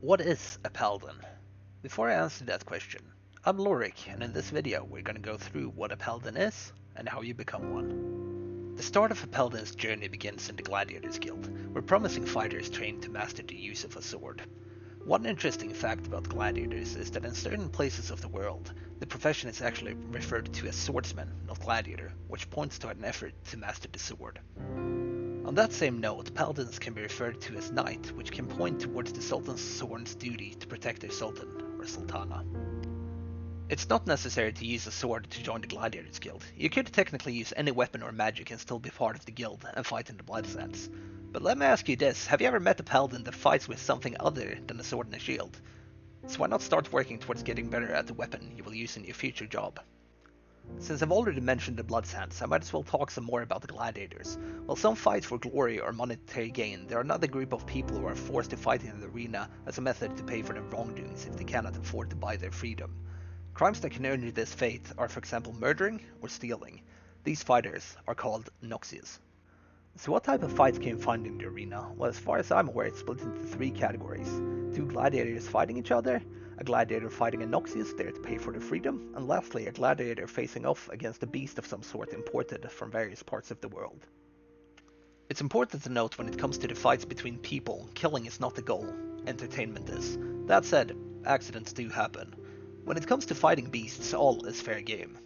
What is a Paladin? Before I answer that question, I'm Lorik, and in this video we're gonna go through what a Paladin is and how you become one. The start of a Paladin's journey begins in the Gladiators Guild, where promising fighters train to master the use of a sword. One interesting fact about gladiators is that in certain places of the world, the profession is actually referred to as swordsman, not gladiator, which points to an effort to master the sword. On that same note, paladins can be referred to as knight, which can point towards the Sultan's sworn's duty to protect their Sultan, or Sultana. It's not necessary to use a sword to join the Gladiators Guild. You could technically use any weapon or magic and still be part of the guild and fight in the Blood Sands. But let me ask you this, have you ever met a paladin that fights with something other than a sword and a shield? So why not start working towards getting better at the weapon you will use in your future job? Since I've already mentioned the Blood Sands, I might as well talk some more about the Gladiators. While some fight for glory or monetary gain, there are another group of people who are forced to fight in the arena as a method to pay for their wrongdoings if they cannot afford to buy their freedom. Crimes that can earn you this fate are, for example, murdering or stealing. These fighters are called Noxious. So what type of fights can you find in the arena? Well, as far as I'm aware, it's split into three categories. Two gladiators fighting each other, a gladiator fighting a Noxious there to pay for their freedom, and lastly, a gladiator facing off against a beast of some sort imported from various parts of the world. It's important to note when it comes to the fights between people, killing is not the goal, entertainment is. That said, accidents do happen. When it comes to fighting beasts, all is fair game.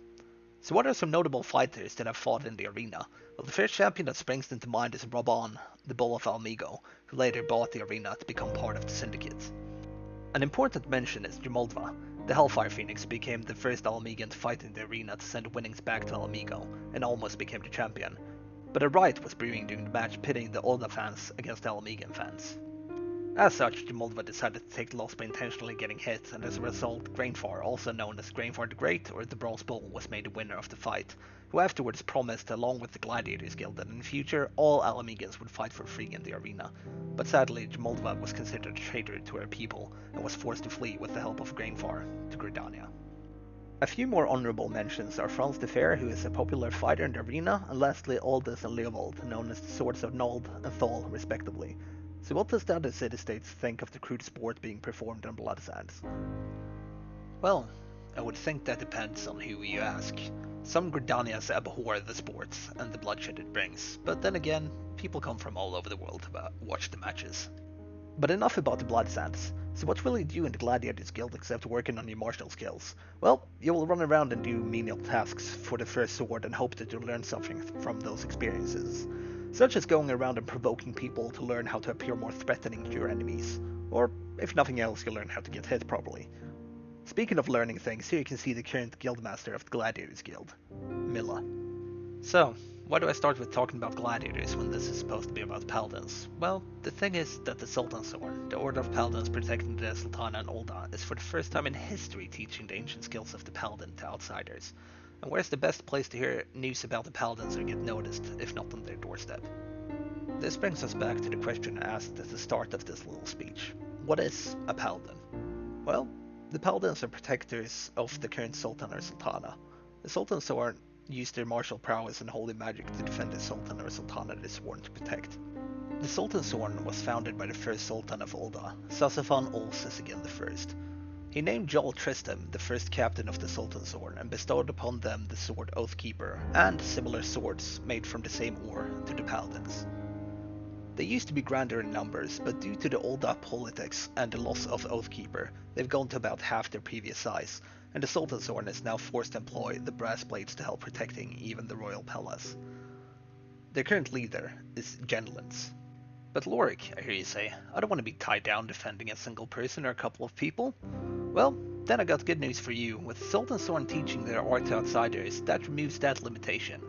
So what are some notable fighters that have fought in the arena? Well, the first champion that springs into mind is Raban, the Bull of Almigo, who later bought the arena to become part of the Syndicate. An important mention is Jamoldva. The Hellfire Phoenix who became the first Almigan to fight in the arena to send winnings back to Almigo, and almost became the champion. But a riot was brewing during the match, pitting the Olda fans against the Almigan fans. As such, Jamoldva decided to take the loss by intentionally getting hit, and as a result, Grainfar, also known as Grainfar the Great or the Bronze Bull, was made the winner of the fight, who afterwards promised, along with the Gladiators Guild, that in the future all Alamegans would fight for free in the arena. But sadly, Jamoldva was considered a traitor to her people, and was forced to flee with the help of Grainfar to Gridania. A few more honourable mentions are Frans de Fair, who is a popular fighter in the arena, and lastly Aldous and Leovold, known as the Swords of Nold and Thol, respectively. So what does the other city-states think of the crude sport being performed on Blood Sands? Well, I would think that depends on who you ask. Some Gridanians abhor the sport and the bloodshed it brings, but then again, people come from all over the world to watch the matches. But enough about the Blood Sands. So what will you do in the Gladiators Guild except working on your martial skills? Well, you will run around and do menial tasks for the first sword and hope that you'll learn something from those experiences, such as going around and provoking people to learn how to appear more threatening to your enemies, or if nothing else, you'll learn how to get hit properly. Speaking of learning things, here you can see the current guildmaster of the Gladiators Guild, Milla. So, why do I start with talking about gladiators when this is supposed to be about paladins? Well, the thing is that the Sultan's Horn, the order of paladins protecting the Sultana and Olda, is for the first time in history teaching the ancient skills of the paladin to outsiders. And where's the best place to hear news about the paladins or get noticed, if not on their doorstep? This brings us back to the question asked at the start of this little speech. What is a paladin? Well, the paladins are protectors of the current Sultan or Sultana. The Sultan's Horn use their martial prowess and holy magic to defend the Sultan or Sultana they sworn to protect. The Sultan's Horn was founded by the first Sultan of Olda, Sasafan ol Sisigan I. He named Jarl Tristram the first captain of the Sultan's Horn and bestowed upon them the sword Oathkeeper and similar swords made from the same ore to the paladins. They used to be grander in numbers, but due to the Olda politics and the loss of Oathkeeper, they've gone to about half their previous size, and the Sultan's Horn is now forced to employ the brass blades to help protecting even the royal palace. Their current leader is Genlins. But Lorik, I hear you say, I don't want to be tied down defending a single person or a couple of people. Well, then I got good news for you. With the Sultan's Horn teaching their art to outsiders, that removes that limitation.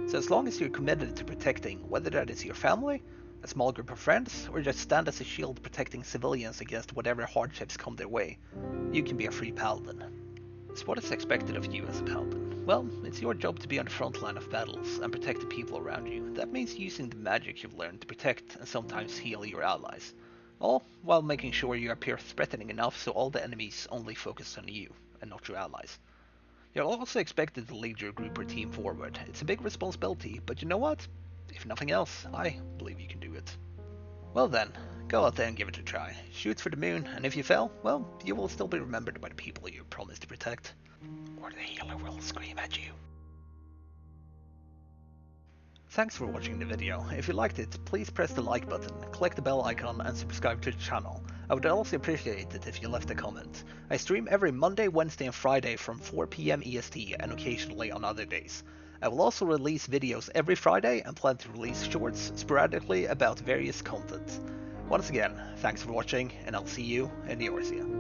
So as long as you're committed to protecting, whether that is your family, a small group of friends, or just stand as a shield protecting civilians against whatever hardships come their way, you can be a free paladin. So what is expected of you as a paladin? Well, it's your job to be on the front line of battles and protect the people around you. That means using the magic you've learned to protect and sometimes heal your allies. All while making sure you appear threatening enough so all the enemies only focus on you and not your allies. You're also expected to lead your group or team forward. It's a big responsibility, but you know what? If nothing else, I believe you can do it. Well then, go out there and give it a try. Shoot for the moon, and if you fail, well, you will still be remembered by the people you promised to protect. Or the healer will scream at you. Thanks for watching the video. If you liked it, please press the like button, click the bell icon and subscribe to the channel. I would also appreciate it if you left a comment. I stream every Monday, Wednesday and Friday from 4 PM EST and occasionally on other days. I will also release videos every Friday and plan to release shorts sporadically about various content. Once again, thanks for watching and I'll see you in the Eorzea.